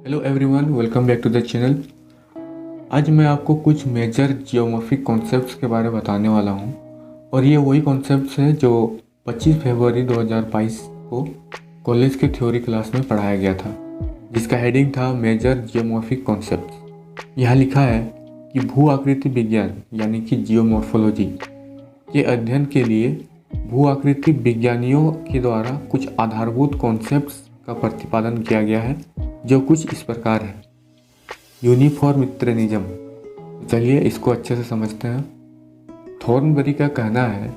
Hello everyone, welcome back to the channel. आज मैं आपको कुछ मेजर जियोमॉर्फिक कॉन्सेप्ट्स के बारे में बताने वाला हूं और ये वही कॉन्सेप्ट्स हैं जो 25 फरवरी 2022 को कॉलेज के थ्योरी क्लास में पढ़ाया गया था, जिसका हेडिंग था मेजर जियोमॉर्फिक कॉन्सेप्ट्स। यहाँ लिखा है कि भू आकृति विज्ञान यानी कि जियोमॉर्फोलॉजी के अध्ययन के लिए भू आकृति विज्ञानियों के द्वारा कुछ आधारभूत कॉन्सेप्ट्स का प्रतिपादन किया गया है, जो कुछ इस प्रकार है। यूनिफॉर्मिट्रेनिज्म, चलिए इसको अच्छे से समझते हैं। थॉर्नबरी का कहना है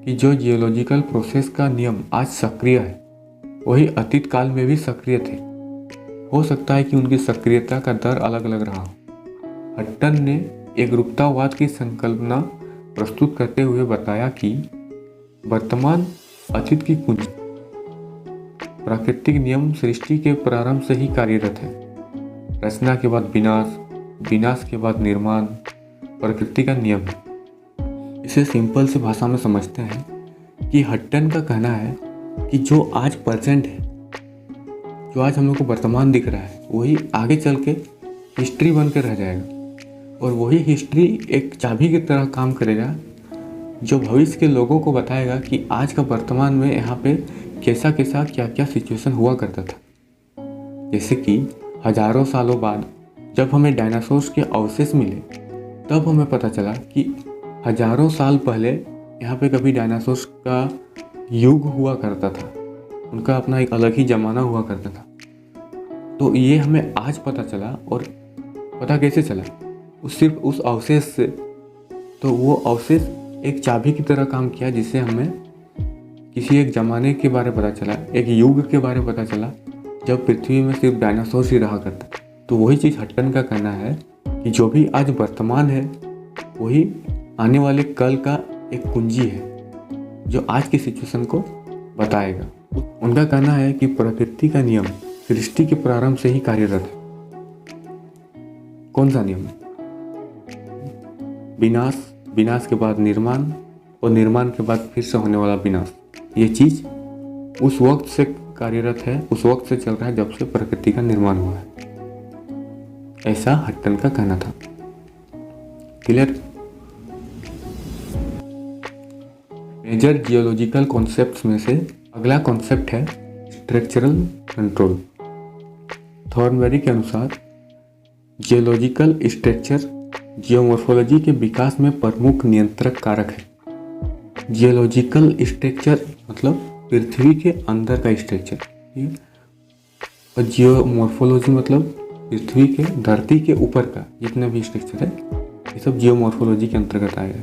कि जो जियोलॉजिकल प्रोसेस का नियम आज सक्रिय है वही अतीत काल में भी सक्रिय थे। हो सकता है कि उनकी सक्रियता का दर अलग अलग रहा हो। हट्टन ने एकरूपतावाद की संकल्पना प्रस्तुत करते हुए बताया कि वर्तमान अतीत की कुंजी प्राकृतिक नियम सृष्टि के प्रारंभ से ही कार्यरत है। रचना के बाद विनाश, विनाश के बाद निर्माण प्रकृति का नियम है। इसे सिंपल से भाषा में समझते हैं कि हट्टन का कहना है कि जो आज प्रेजेंट है, जो आज हम लोग को वर्तमान दिख रहा है, वही आगे चल के हिस्ट्री बन के रह जाएगा और वही हिस्ट्री एक चाबी की तरह काम करेगा जो भविष्य के लोगों को बताएगा कि आज का वर्तमान में यहाँ पे कैसा कैसा क्या क्या सिचुएशन हुआ करता था। जैसे कि हजारों सालों बाद जब हमें डायनासोर्स के अवशेष मिले, तब हमें पता चला कि हजारों साल पहले यहाँ पे कभी डायनासोर्स का युग हुआ करता था, उनका अपना एक अलग ही ज़माना हुआ करता था। तो ये हमें आज पता चला, और पता कैसे चला? सिर्फ उस अवशेष से। तो वो अवशेष एक चाबी की तरह काम किया, जिससे हमें किसी एक ज़माने के बारे में पता चला, एक युग के बारे में पता चला जब पृथ्वी में सिर्फ डायनासोर ही रहा करता। तो वही चीज़ हट्टन का कहना है कि जो भी आज वर्तमान है वही आने वाले कल का एक कुंजी है जो आज की सिचुएशन को बताएगा। उनका कहना है कि प्रकृति का नियम सृष्टि के प्रारंभ से ही कार्यरत है। कौन सा नियम? विनाश, विनाश के बाद निर्माण और निर्माण के बाद फिर से होने वाला विनाश। ये चीज़ उस वक्त से कार्यरत है, उस वक्त से चल रहा है जब से प्रकृति का निर्माण हुआ है। ऐसा हट्टन का कहना था। क्लियर? मेजर जियोलॉजिकल कॉन्सेप्ट्स में से अगला कॉन्सेप्ट है स्ट्रक्चरल कंट्रोल। थॉर्नबरी के अनुसार जियोलॉजिकल स्ट्रक्चर जियोमॉर्फोलॉजी के विकास में प्रमुख नियंत्रक कारक है। जियोलॉजिकल स्ट्रक्चर मतलब पृथ्वी के अंदर का स्ट्रक्चर, ठीक है, और जियोमॉर्फोलॉजी मतलब पृथ्वी के, धरती के ऊपर का जितना भी स्ट्रक्चर है, ये सब जियोमॉर्फोलॉजी के अंतर्गत आएगा।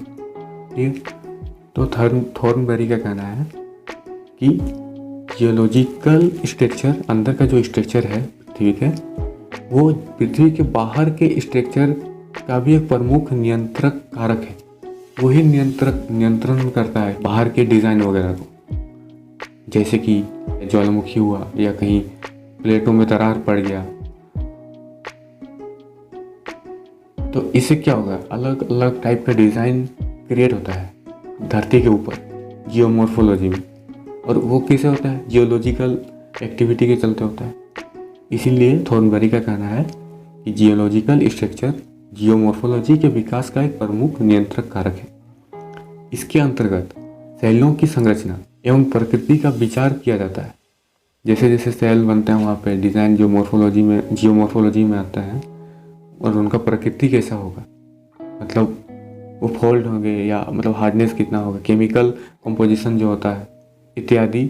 ठीक है, तो थॉर्नबरी का कहना है कि जियोलॉजिकल स्ट्रक्चर, अंदर का जो स्ट्रक्चर है पृथ्वी के, वो पृथ्वी के बाहर के स्ट्रक्चर का भी एक प्रमुख नियंत्रक कारक है। वही नियंत्रण करता है बाहर के डिज़ाइन वगैरह को। जैसे कि ज्वालामुखी हुआ या कहीं प्लेटों में दरार पड़ गया, तो इससे क्या होगा? अलग अलग टाइप का डिज़ाइन क्रिएट होता है धरती के ऊपर जियोमॉर्फोलॉजी में। और वो कैसे होता है? जियोलॉजिकल एक्टिविटी के चलते होता है। इसीलिए थॉर्नबरी का कहना है कि जियोलॉजिकल स्ट्रक्चर जियोमॉर्फोलॉजी के विकास का एक प्रमुख नियंत्रक कारक है। इसके अंतर्गत सेलों की संरचना एवं प्रकृति का विचार किया जाता है। जैसे जैसे सेल बनते हैं वहाँ पे डिज़ाइन जियोमॉर्फोलॉजी में आता है, और उनका प्रकृति कैसा होगा, मतलब वो फोल्ड होंगे या मतलब हार्डनेस कितना होगा, केमिकल कंपोजिशन जो होता है इत्यादि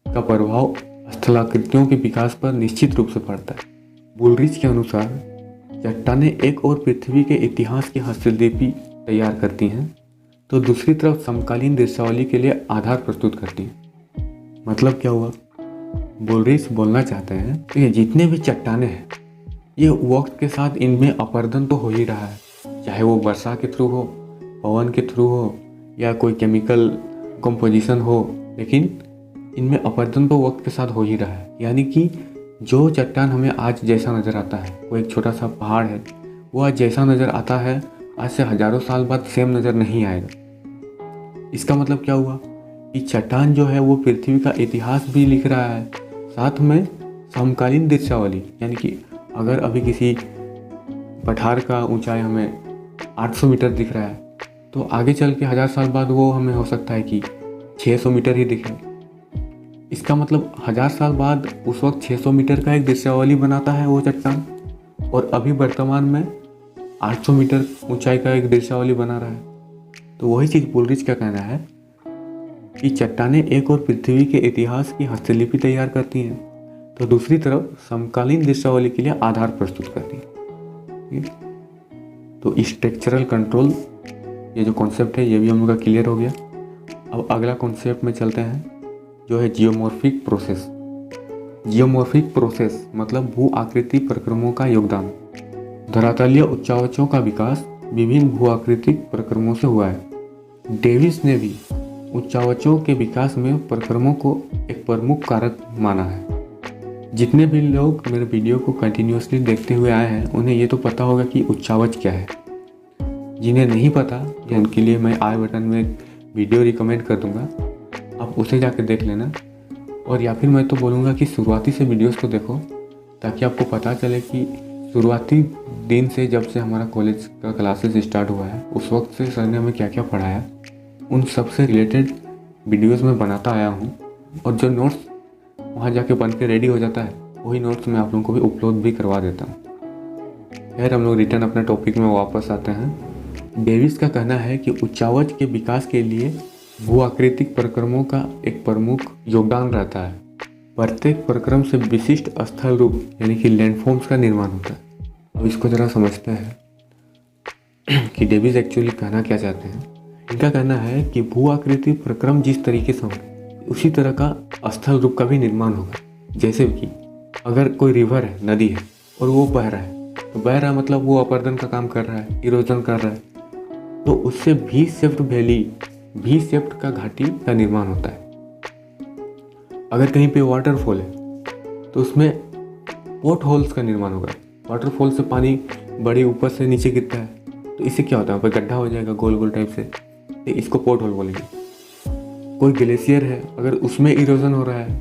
का प्रभाव स्थलाकृतियों के विकास पर निश्चित रूप से पड़ता है। बुलरिच के अनुसार चट्टानें एक और पृथ्वी के इतिहास की हस्तलिपि तैयार करती हैं, तो दूसरी तरफ समकालीन दृश्यावली के लिए आधार प्रस्तुत करती हैं। मतलब क्या हुआ? बुलरिच बोलना चाहते हैं कि जितने भी चट्टानें हैं, ये वक्त के साथ इनमें अपरदन तो हो ही रहा है, चाहे वो वर्षा के थ्रू हो, पवन के थ्रू हो या कोई केमिकल कंपोजिशन हो, लेकिन इनमें अपरदन तो वक्त के साथ हो ही रहा है। यानी कि जो चट्टान हमें आज जैसा नज़र आता है, वो एक छोटा सा पहाड़ है, वो आज जैसा नज़र आता है आज से हजारों साल बाद सेम नज़र नहीं आएगा। इसका मतलब क्या हुआ कि चट्टान जो है वो पृथ्वी का इतिहास भी लिख रहा है, साथ में समकालीन दृश्यावली यानी कि अगर अभी किसी पठार का ऊंचाई हमें 800 मीटर दिख रहा है तो आगे चल के 1000 साल बाद वो हमें हो सकता है कि 600 मीटर ही दिखे। इसका मतलब 1000 साल बाद उस वक्त 600 मीटर का एक दृश्यावली बनाता है वो चट्टान, और अभी वर्तमान में 800 मीटर ऊंचाई का एक दृश्यावली बना रहा है। तो वही चीज़ बुलरिच का कहना है कि चट्टानें एक और पृथ्वी के इतिहास की हस्तलिपि तैयार करती हैं, तो दूसरी तरफ समकालीन दृश्यावली के लिए आधार प्रस्तुत करती हैं। तो स्ट्रक्चरल कंट्रोल ये जो कॉन्सेप्ट है ये भी हम लोग का क्लियर हो गया। अब अगला कॉन्सेप्ट में चलते हैं जो है जियोमॉर्फिक प्रोसेस। जियोमॉर्फिक प्रोसेस मतलब भू आकृति प्रक्रमों का योगदान। धरातलीय उच्चावचों का विकास विभिन्न भू आकृतिक प्रक्रमों से हुआ है। डेविस ने भी उच्चावचों के विकास में प्रक्रमों को एक प्रमुख कारक माना है। जितने भी लोग मेरे वीडियो को कंटिन्यूसली देखते हुए आए हैं उन्हें ये तो पता होगा कि उच्चावच क्या है। जिन्हें नहीं पता या उनके लिए मैं आई बटन में एक वीडियो रिकमेंड कर दूंगा, आप उसे जाकर देख लेना। और या फिर मैं तो बोलूँगा कि शुरुआती से वीडियोस को देखो ताकि आपको पता चले कि शुरुआती दिन से जब से हमारा कॉलेज का क्लासेस स्टार्ट हुआ है उस वक्त से सर ने हमें क्या क्या पढ़ाया, उन सब से रिलेटेड वीडियोस में बनाता आया हूँ। और जो नोट्स वहाँ जाके बन के रेडी हो जाता है वही नोट्स मैं आप लोगों को भी अपलोड भी करवा देता हूँ। खैर हम लोग रिटर्न अपने टॉपिक में वापस आते हैं। डेविस का कहना है कि उच्चावच के विकास के लिए भू आकृतिक प्रक्रमों का एक प्रमुख योगदान रहता है। प्रत्येक प्रक्रम से विशिष्ट स्थल रूप यानी कि लैंडफॉर्म्स का निर्माण होता है। अब इसको जरा समझते हैं कि डेविस एक्चुअली कहना क्या चाहते हैं। इनका कहना है कि भू आकृति प्रक्रम जिस तरीके से होगा उसी तरह का स्थल रूप का भी निर्माण होगा। जैसे कि अगर कोई रिवर है, नदी है और वो बह रहा है, तो बह रहा है मतलब वो अपर्दन का काम कर रहा है, इरोजन कर रहा है, तो उससे भी शेप्ड वैली, भी शेप्ड का घाटी का निर्माण होता है। अगर कहीं पे वाटरफॉल है तो उसमें पोर्ट होल्स का निर्माण होगा। वाटरफॉल से पानी बड़े ऊपर से नीचे गिरता है तो इससे क्या होता है, वहाँ पे गड्ढा हो जाएगा गोल गोल टाइप से, तो इसको पोर्ट होल बोलेंगे। कोई ग्लेशियर है अगर उसमें इरोजन हो रहा है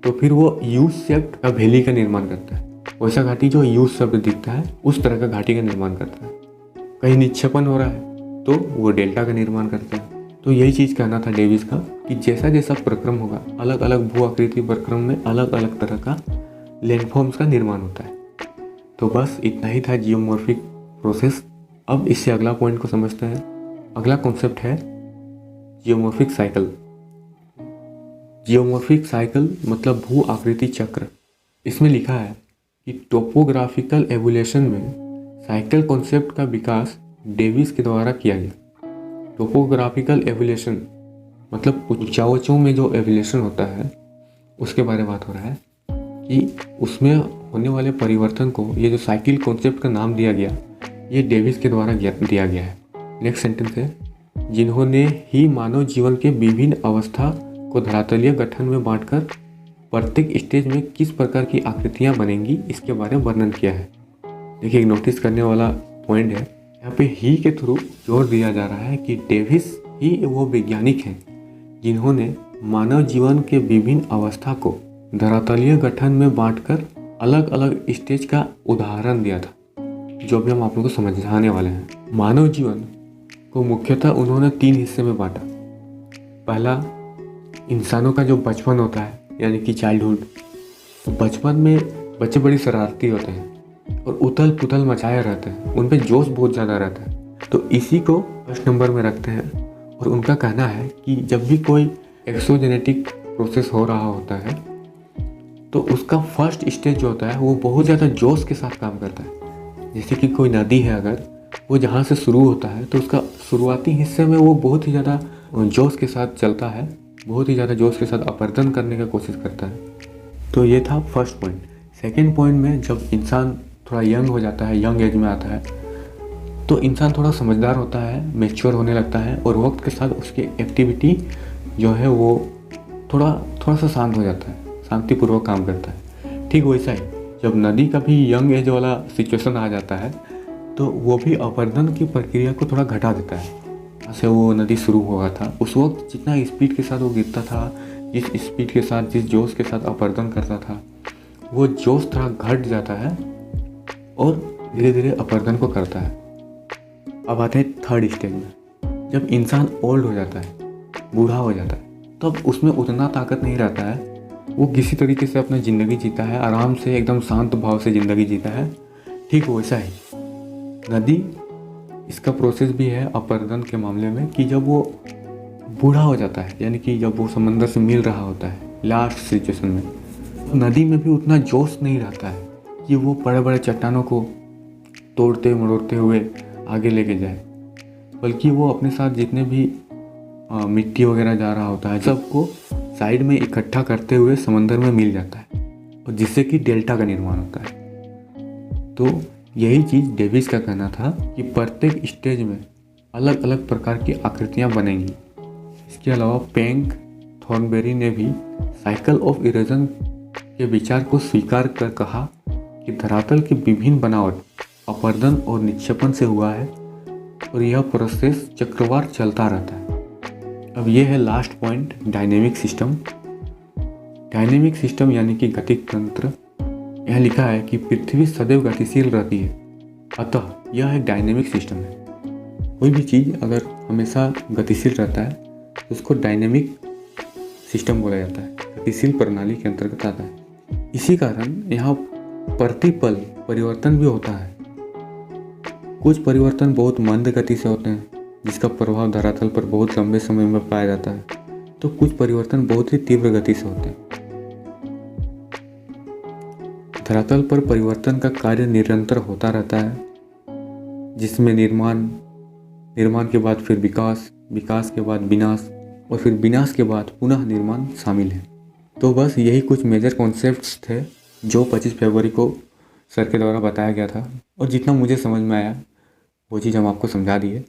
तो फिर वो यू शेप्ड का वैली का निर्माण करता है। वैसा घाटी जो यू शेप्ड दिखता है उस तरह का घाटी का निर्माण करता है। कहीं निक्षेपण हो रहा है तो वो डेल्टा का निर्माण करता है। तो यही चीज़ कहना था डेविस का कि जैसा जैसा प्रक्रम होगा अलग अलग भू आकृति प्रक्रम में अलग अलग तरह का लैंडफॉर्म्स का निर्माण होता है। तो बस इतना ही था जियोमॉर्फिक प्रोसेस। अब इससे अगला पॉइंट को समझते हैं। अगला कॉन्सेप्ट है जियोमॉर्फिक साइकिल। जियोमॉर्फिक साइकिल मतलब भू आकृति चक्र। इसमें लिखा है कि टोपोग्राफिकल एवोल्यूशन में साइकिल कॉन्सेप्ट का विकास डेविस के द्वारा किया गया। टोपोग्राफिकल एवोल्यूशन मतलब उच्चावचों में जो एवोल्यूशन होता है उसके बारे में बात हो रहा है कि उसमें होने वाले परिवर्तन को ये जो साइकिल कॉन्सेप्ट का नाम दिया गया ये डेविस के द्वारा दिया गया है। नेक्स्ट सेंटेंस है, जिन्होंने ही मानव जीवन के विभिन्न अवस्था को धरातलीय गठन में बांटकर प्रत्येक स्टेज में किस प्रकार की आकृतियां बनेंगी इसके बारे में वर्णन किया है। देखिए एक नोटिस करने वाला पॉइंट है, यहाँ पे ही के थ्रू जोर दिया जा रहा है कि डेविस ही वो वैज्ञानिक हैं जिन्होंने मानव जीवन के विभिन्न अवस्था को धरातलीय गठन में बांटकर अलग अलग स्टेज का उदाहरण दिया था, जो भी हम आप लोगों को समझाने वाले हैं। मानव जीवन को मुख्यतः उन्होंने 3 हिस्से में बांटा। पहला, इंसानों का जो बचपन होता है यानी कि चाइल्डहुड। तो बचपन में बच्चे बड़ी शरारती होते हैं और उथल पुथल मचाए रहते हैं, उन पे जोश बहुत ज़्यादा रहता है, तो इसी को फर्स्ट नंबर में रखते हैं। और उनका कहना है कि जब भी कोई एक्सोजेनेटिक प्रोसेस हो रहा होता है तो उसका फर्स्ट स्टेज जो होता है वो बहुत ज़्यादा जोश के साथ काम करता है। जैसे कि कोई नदी है, अगर वो जहाँ से शुरू होता है तो उसका शुरुआती हिस्से में वो बहुत ही ज़्यादा जोश के साथ चलता है, बहुत ही ज़्यादा जोश के साथ अपर्दन करने का कोशिश करता है। तो ये था फर्स्ट पॉइंट। सेकेंड पॉइंट में जब इंसान थोड़ा यंग हो जाता है, यंग एज में आता है, तो इंसान थोड़ा समझदार होता है, मैच्योर होने लगता है और वक्त के साथ उसकी एक्टिविटी जो है वो थोड़ा सा शांत हो जाता है, शांतिपूर्वक काम करता है। ठीक वैसा ही जब नदी का भी यंग एज वाला सिचुएशन आ जाता है तो वो भी अपर्दन की प्रक्रिया को थोड़ा घटा देता है। जैसे वो नदी शुरू हुआ था उस वक्त जितना स्पीड के साथ वो गिरता था, जिस स्पीड के साथ, जिस जोश के साथ अपर्दन करता था, वो जोश थोड़ा घट जाता है और धीरे धीरे अपर्दन को करता है। अब आते हैं थर्ड स्टेज में। जब इंसान ओल्ड हो जाता है, बूढ़ा हो जाता है, तब उसमें उतना ताकत नहीं रहता है, वो किसी तरीके से अपना ज़िंदगी जीता है, आराम से एकदम शांत भाव से ज़िंदगी जीता है। ठीक वैसा ही नदी, इसका प्रोसेस भी है अपर्दन के मामले में कि जब वो बूढ़ा हो जाता है, यानी कि जब वो समंदर से मिल रहा होता है लास्ट सिचुएशन में, तो नदी में भी उतना जोश नहीं रहता है कि वो बड़े बड़े चट्टानों को तोड़ते मरोड़ते हुए आगे लेके जाए, बल्कि वो अपने साथ जितने भी मिट्टी वगैरह जा रहा होता है सबको साइड में इकट्ठा करते हुए समंदर में मिल जाता है, और जिससे कि डेल्टा का निर्माण होता है। तो यही चीज़ डेविस का कहना था कि प्रत्येक स्टेज में अलग अलग प्रकार की आकृतियाँ बनेंगी। इसके अलावा पेंग थॉर्नबेरी ने भी साइकिल ऑफ इरोजन के विचार को स्वीकार कर कहा कि धरातल की विभिन्न बनावट अपर्दन और निक्षेपण से हुआ है और यह प्रोसेस चक्रवार चलता रहता है। अब यह है last point, dynamic system. Dynamic system यानी कि गतिक तंत्र। यह लिखा है कि पृथ्वी सदैव गतिशील रहती है, अतः यह एक डायनेमिक सिस्टम है। कोई भी चीज़ अगर हमेशा गतिशील रहता है तो उसको डायनेमिक सिस्टम बोला जाता है, गतिशील प्रणाली के अंतर्गत आता है। इसी कारण यहाँ प्रतिपल परिवर्तन भी होता है। कुछ परिवर्तन बहुत मंद गति से होते हैं जिसका प्रभाव धरातल पर बहुत लंबे समय में पाया जाता है, तो कुछ परिवर्तन बहुत ही तीव्र गति से होते हैं। धरातल पर परिवर्तन का कार्य निरंतर होता रहता है, जिसमें निर्माण के बाद फिर विकास, विकास के बाद विनाश और फिर विनाश के बाद पुनः निर्माण शामिल है। तो बस यही कुछ मेजर कॉन्सेप्ट्स थे जो 25 फरवरी को सर के द्वारा बताया गया था, और जितना मुझे समझ में आया वो चीज़ हम आपको समझा दिए।